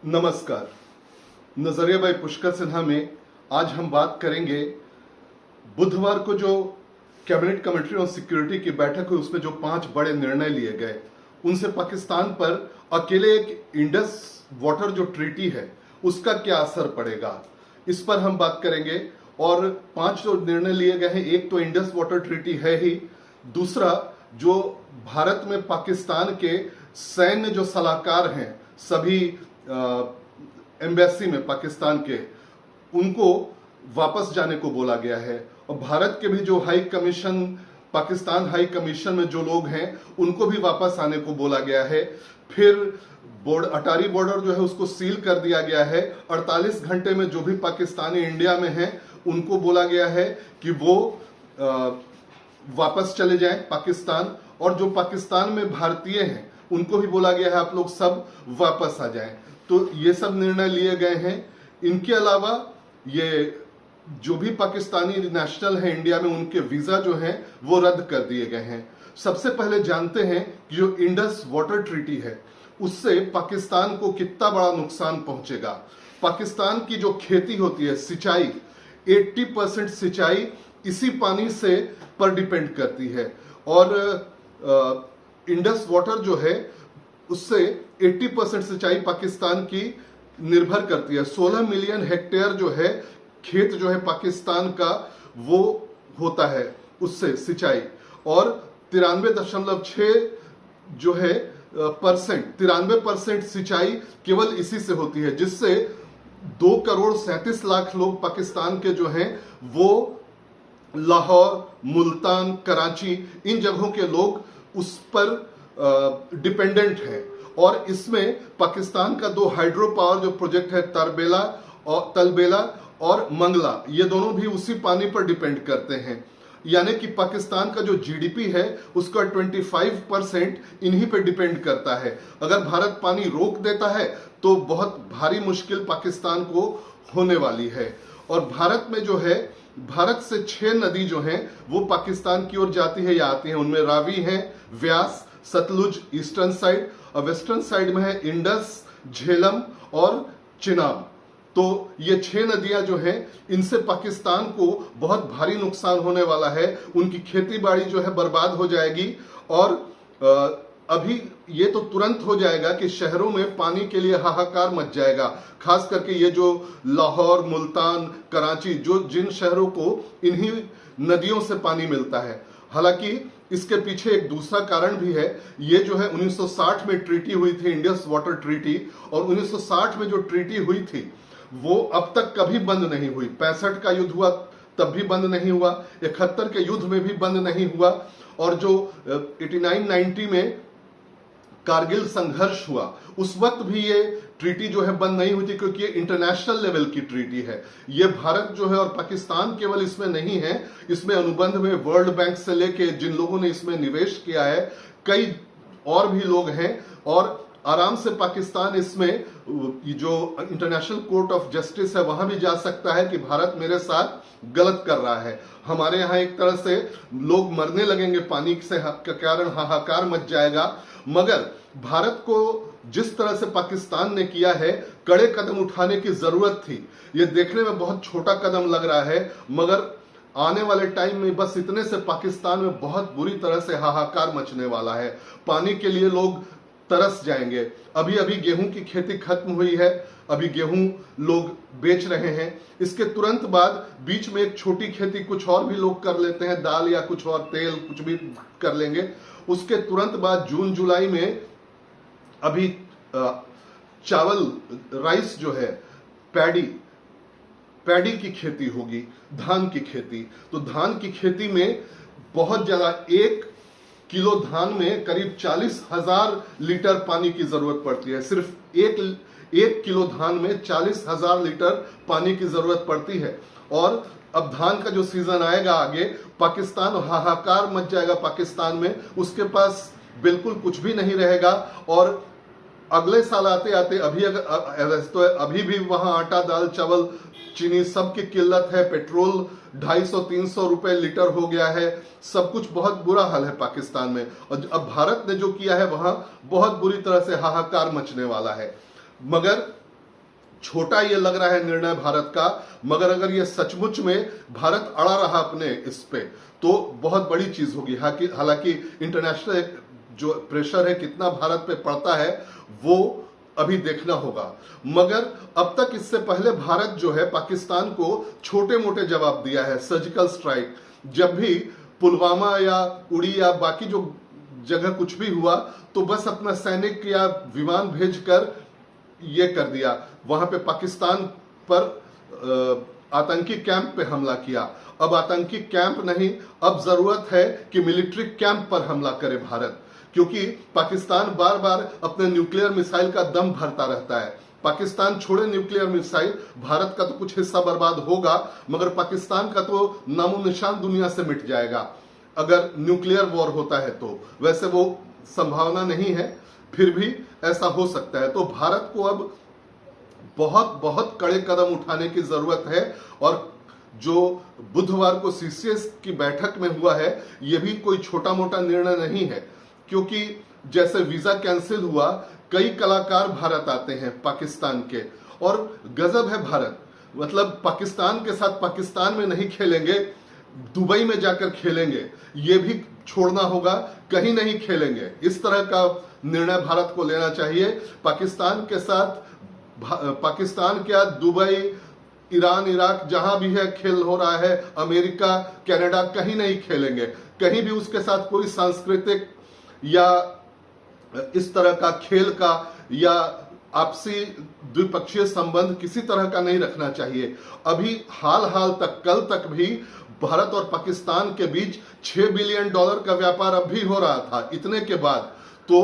नमस्कार। नजरिया बाई पुष्कर सिन्हा में आज हम बात करेंगे बुधवार को जो कैबिनेट कमेटी ऑन सिक्योरिटी की बैठक हुई, उसमें जो 5 बड़े निर्णय लिए गए उनसे पाकिस्तान पर अकेले एक इंडस वाटर जो ट्रीटी है उसका क्या असर पड़ेगा, इस पर हम बात करेंगे। और 5 जो निर्णय लिए गए हैं, एक तो इंडस वाटर ट्रीटी है ही, दूसरा जो भारत में पाकिस्तान के सैन्य जो सलाहकार हैं सभी एम्बेसी में पाकिस्तान के, उनको वापस जाने को बोला गया है। और भारत के भी जो high commission, Pakistan high commission में जो लोग हैं उनको भी वापस आने को बोला गया है। फिर अटारी बॉर्डर जो है उसको सील कर दिया गया है। 48 घंटे में जो भी पाकिस्तानी इंडिया में हैं उनको बोला गया है कि वो वापस चले जाएं पाकिस्तान, और जो पाकिस्तान में भारतीय हैं उनको भी बोला गया है आप लोग सब वापस आ जाएं। तो ये सब निर्णय लिए गए हैं। इनके अलावा ये जो भी पाकिस्तानी नेशनल है इंडिया में, उनके वीजा जो हैं वो रद्द कर दिए गए हैं। सबसे पहले जानते हैं कि जो इंडस वाटर ट्रीटी है उससे पाकिस्तान को कितना बड़ा नुकसान पहुंचेगा। पाकिस्तान की जो खेती होती है, सिंचाई, 80% सिंचाई इसी पानी से पर डिपेंड करती है। और इंडस वाटर जो है उससे 80% सिंचाई पाकिस्तान की निर्भर करती है। 16 मिलियन हेक्टेयर जो है खेत जो है पाकिस्तान का, वो होता है उससे सिंचाई। और 93.6 जो है परसेंट, 93% सिंचाई केवल इसी से होती है, जिससे 2,37,00,000 लोग पाकिस्तान के जो हैं वो लाहौर, मुल्तान, कराची, इन जगहों के लोग उस पर डिपेंडेंट है। और इसमें पाकिस्तान का 2 हाइड्रो पावर जो प्रोजेक्ट है, तलबेला और मंगला, ये दोनों भी उसी पानी पर डिपेंड करते हैं। यानी कि पाकिस्तान का जो जीडीपी है उसका 25% इन्हीं पे डिपेंड करता है। अगर भारत पानी रोक देता है तो बहुत भारी मुश्किल पाकिस्तान को होने वाली है। और भारत में जो है, भारत से 6 नदी जो हैं वो पाकिस्तान की ओर जाती है या आती है। उनमें रावी है, व्यास, सतलुज ईस्टर्न साइड, और वेस्टर्न साइड में है इंडस, झेलम और चिनाब। तो ये 6 नदियां जो हैं इनसे पाकिस्तान को बहुत भारी नुकसान होने वाला है। उनकी खेती बाड़ी जो है बर्बाद हो जाएगी। और अभी ये तो तुरंत हो जाएगा कि शहरों में पानी के लिए हाहाकार मच जाएगा। खास करके ये जो लाहौर, मुल्तान, कराची, जो जिन शहरों को इन्हीं नदियों से पानी मिलता है। हालांकि इसके पीछे एक दूसरा कारण भी है। ये जो है 1960 में ट्रीटी हुई थी, इंडस वाटर ट्रीटी, और 1960 में जो ट्रीटी हुई थी वो अब तक कभी बंद नहीं हुई। 65 का युद्ध हुआ तब भी बंद नहीं हुआ, 71 के युद्ध में भी बंद नहीं हुआ, और जो 89-90 में कारगिल संघर्ष हुआ उस वक्त भी ये ट्रीटी जो है बंद नहीं हुई थी, क्योंकि ये इंटरनेशनल लेवल की ट्रीटी है। ये भारत जो है और पाकिस्तान केवल इसमें नहीं है, इसमें अनुबंध में वर्ल्ड बैंक से लेके जिन लोगों ने इसमें निवेश किया है कई और भी लोग हैं। और आराम से पाकिस्तान इसमें जो इंटरनेशनल कोर्ट ऑफ जस्टिस है वहां भी जा सकता है कि भारत मेरे साथ गलत कर रहा है। हमारे यहाँ एक तरह से लोग मरने लगेंगे, पानी से के कारण हाहाकार मच जाएगा। मगर भारत को जिस तरह से पाकिस्तान ने किया है, कड़े कदम उठाने की जरूरत थी। ये देखने में बहुत छोटा कदम लग रहा है, मगर आने वाले टाइम में बस इतने से पाकिस्तान में बहुत बुरी तरह से हाहाकार मचने वाला है। पानी के लिए लोग तरस जाएंगे। अभी अभी गेहूं की खेती खत्म हुई है, अभी गेहूं लोग बेच रहे हैं। इसके तुरंत बाद बीच में एक छोटी खेती कुछ और भी लोग कर लेते हैं, दाल या कुछ और, तेल कुछ भी कर लेंगे। उसके तुरंत बाद जून जुलाई में अभी चावल, राइस जो है, पैडी की खेती होगी, धान की खेती। तो धान की खेती में बहुत ज्यादा, 1 किलो धान में करीब 40,000 लीटर पानी की जरूरत पड़ती है। सिर्फ एक किलो धान में 40,000 लीटर पानी की जरूरत पड़ती है। और अब धान का जो सीजन आएगा आगे, पाकिस्तान हाहाकार मच जाएगा पाकिस्तान में, उसके पास बिल्कुल कुछ भी नहीं रहेगा। और अगले साल आते आते अभी भी वहां आटा, दाल, चावल, चीनी सब की किल्लत है। पेट्रोल 250-300 रुपए लीटर हो गया है। सब कुछ बहुत बुरा हाल है पाकिस्तान में। और अब भारत ने जो किया है वहां बहुत बुरी तरह से हाहाकार मचने वाला है। मगर छोटा ये लग रहा है निर्णय भारत का, मगर अगर ये सचमुच में भारत अड़ा रहा अपने इस पे तो बहुत बड़ी चीज होगी। हालांकि इंटरनेशनल जो प्रेशर है कितना भारत पे पड़ता है वो अभी देखना होगा, मगर अब तक इससे पहले भारत जो है पाकिस्तान को छोटे मोटे जवाब दिया है। सर्जिकल स्ट्राइक, जब भी पुलवामा या उड़ी या बाकी जो जगह कुछ भी हुआ तो बस अपना सैनिक या विमान भेजकर ये कर दिया, वहां पे पाकिस्तान पर आतंकी कैंप पे हमला किया। अब आतंकी कैंप नहीं, अब जरूरत है कि मिलिट्री कैंप पर हमला करे भारत, क्योंकि पाकिस्तान बार बार अपने न्यूक्लियर मिसाइल का दम भरता रहता है। पाकिस्तान छोड़े न्यूक्लियर मिसाइल, भारत का तो कुछ हिस्सा बर्बाद होगा, मगर पाकिस्तान का तो नामो निशान दुनिया से मिट जाएगा अगर न्यूक्लियर वॉर होता है तो। वैसे वो संभावना नहीं है, फिर भी ऐसा हो सकता है। तो भारत को अब बहुत बहुत कड़े कदम उठाने की जरूरत है। और जो बुधवार को सीसीएस की बैठक में हुआ है, यह भी कोई छोटा मोटा निर्णय नहीं है, क्योंकि जैसे वीजा कैंसिल हुआ, कई कलाकार भारत आते हैं पाकिस्तान के, और गजब है भारत, मतलब पाकिस्तान के साथ पाकिस्तान में नहीं खेलेंगे, दुबई में जाकर खेलेंगे, ये भी छोड़ना होगा, कहीं नहीं खेलेंगे। इस तरह का निर्णय भारत को लेना चाहिए। पाकिस्तान के साथ, पाकिस्तान क्या, दुबई, ईरान, इराक, जहां भी है खेल हो रहा है, अमेरिका, कनाडा, कहीं नहीं खेलेंगे। कहीं भी उसके साथ कोई सांस्कृतिक या इस तरह का खेल का या आपसी द्विपक्षीय संबंध किसी तरह का नहीं रखना चाहिए। अभी हाल तक, कल तक भी भारत और पाकिस्तान के बीच $6 बिलियन का व्यापार अब भी हो रहा था, इतने के बाद, तो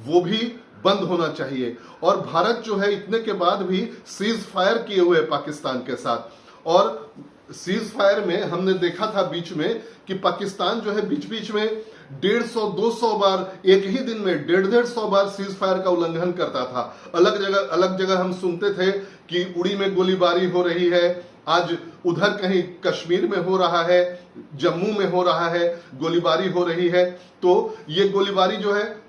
वो भी बंद होना चाहिए। और भारत जो है इतने के बाद भी सीज फायर किए हुए पाकिस्तान के साथ, और सीज फायर में हमने देखा था बीच में कि पाकिस्तान जो है बीच बीच में 150-200 बार, एक ही दिन में 150-150 बार सीज फायर का उल्लंघन करता था। अलग जगह हम सुनते थे कि उड़ी में गोलीबारी हो रही है, आज उधर कहीं कश्मीर में हो रहा है, जम्मू में हो रहा है, गोलीबारी हो रही है। तो ये गोलीबारी जो है,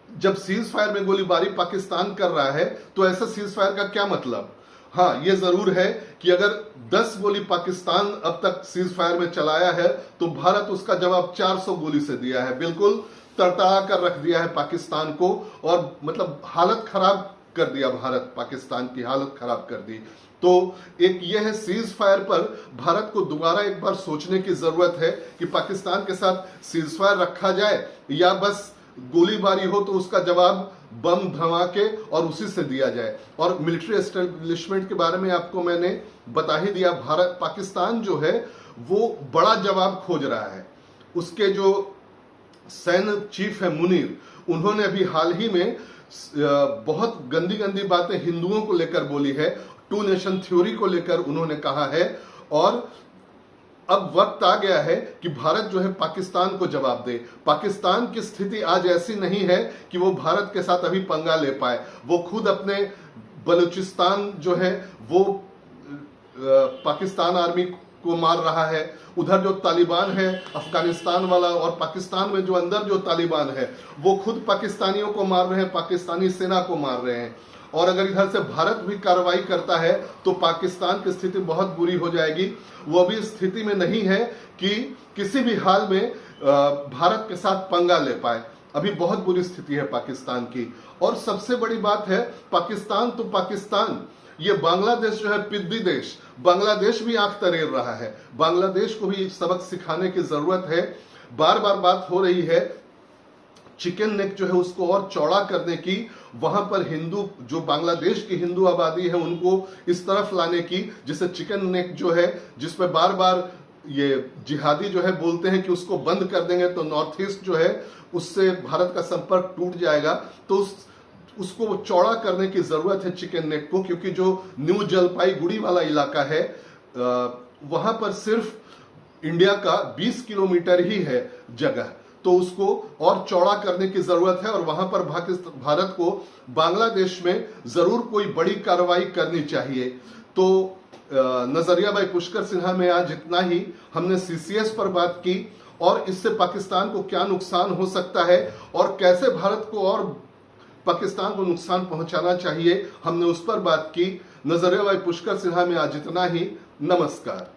जब सीज फायर में गोलीबारी पाकिस्तान कर रहा है तो ऐसा सीज फायर का क्या मतलब? हाँ, ये जरूर है कि अगर 10 गोली पाकिस्तान अब तक सीज फायर में चलाया है तो भारत उसका जवाब 400 गोली से दिया है। बिल्कुल तड़तड़ा कर रख दिया है पाकिस्तान को, और मतलब हालत खराब कर दिया, भारत पाकिस्तान की हालत खराब कर दी। तो एक ये है, सीज फायर पर भारत को दोबारा एक बार सोचने की जरूरत है कि पाकिस्तान के साथ सीज फायर रखा जाए या बस गोलीबारी हो तो उसका जवाब बम धमाके और उसी से दिया जाए। और मिलिट्री एस्टेब्लिशमेंट के बारे में आपको मैंने बता ही दिया। भारत, पाकिस्तान जो है वो बड़ा जवाब खोज रहा है। उसके जो सैन्य चीफ है मुनीर, उन्होंने अभी हाल ही में बहुत गंदी गंदी बातें हिंदुओं को लेकर बोली है, 2 नेशन थ्योरी को लेकर उन्होंने कहा है। और अब वक्त आ गया है कि भारत जो है पाकिस्तान को जवाब दे। पाकिस्तान की स्थिति आज ऐसी नहीं है कि वो भारत के साथ अभी पंगा ले पाए। वो खुद अपने बलूचिस्तान जो है वो पाकिस्तान आर्मी को मार रहा है, उधर जो तालिबान है अफगानिस्तान वाला, और पाकिस्तान में जो अंदर जो तालिबान है वो खुद पाकिस्तानियों को मार रहे हैं, पाकिस्तानी सेना को मार रहे हैं। और अगर इधर से भारत भी कार्रवाई करता है तो पाकिस्तान की स्थिति बहुत बुरी हो जाएगी। वो अभी स्थिति में नहीं है कि किसी भी हाल में भारत के साथ पंगा ले पाए। अभी बहुत बुरी स्थिति है पाकिस्तान की। और सबसे बड़ी बात है, पाकिस्तान तो पाकिस्तान, ये बांग्लादेश जो है पिद्दी देश, बांग्लादेश भी आंख तरेर रहा है। बांग्लादेश को भी सबक सिखाने की जरूरत है। बार बार बात हो रही है चिकन नेक जो है उसको और चौड़ा करने की, वहां पर हिंदू, जो बांग्लादेश की हिंदू आबादी है उनको इस तरफ लाने की, जिससे चिकन नेक जो है, जिसपे बार बार ये जिहादी जो है बोलते हैं कि उसको बंद कर देंगे तो नॉर्थ ईस्ट जो है उससे भारत का संपर्क टूट जाएगा। तो उसको चौड़ा करने की जरूरत है चिकन नेक को, क्योंकि जो न्यू जलपाईगुड़ी वाला इलाका है वहां पर सिर्फ इंडिया का 20 किलोमीटर ही है जगह, तो उसको और चौड़ा करने की जरूरत है। और वहां पर भारत को बांग्लादेश में जरूर कोई बड़ी कार्रवाई करनी चाहिए। तो नजरिया भाई पुष्कर सिन्हा में आज इतना ही। हमने सीसीएस पर बात की और इससे पाकिस्तान को क्या नुकसान हो सकता है और कैसे भारत को और पाकिस्तान को नुकसान पहुंचाना चाहिए। हमने उस पर बात की। नजरिया भाई पुष्कर सिन्हा में आज इतना ही। नमस्कार।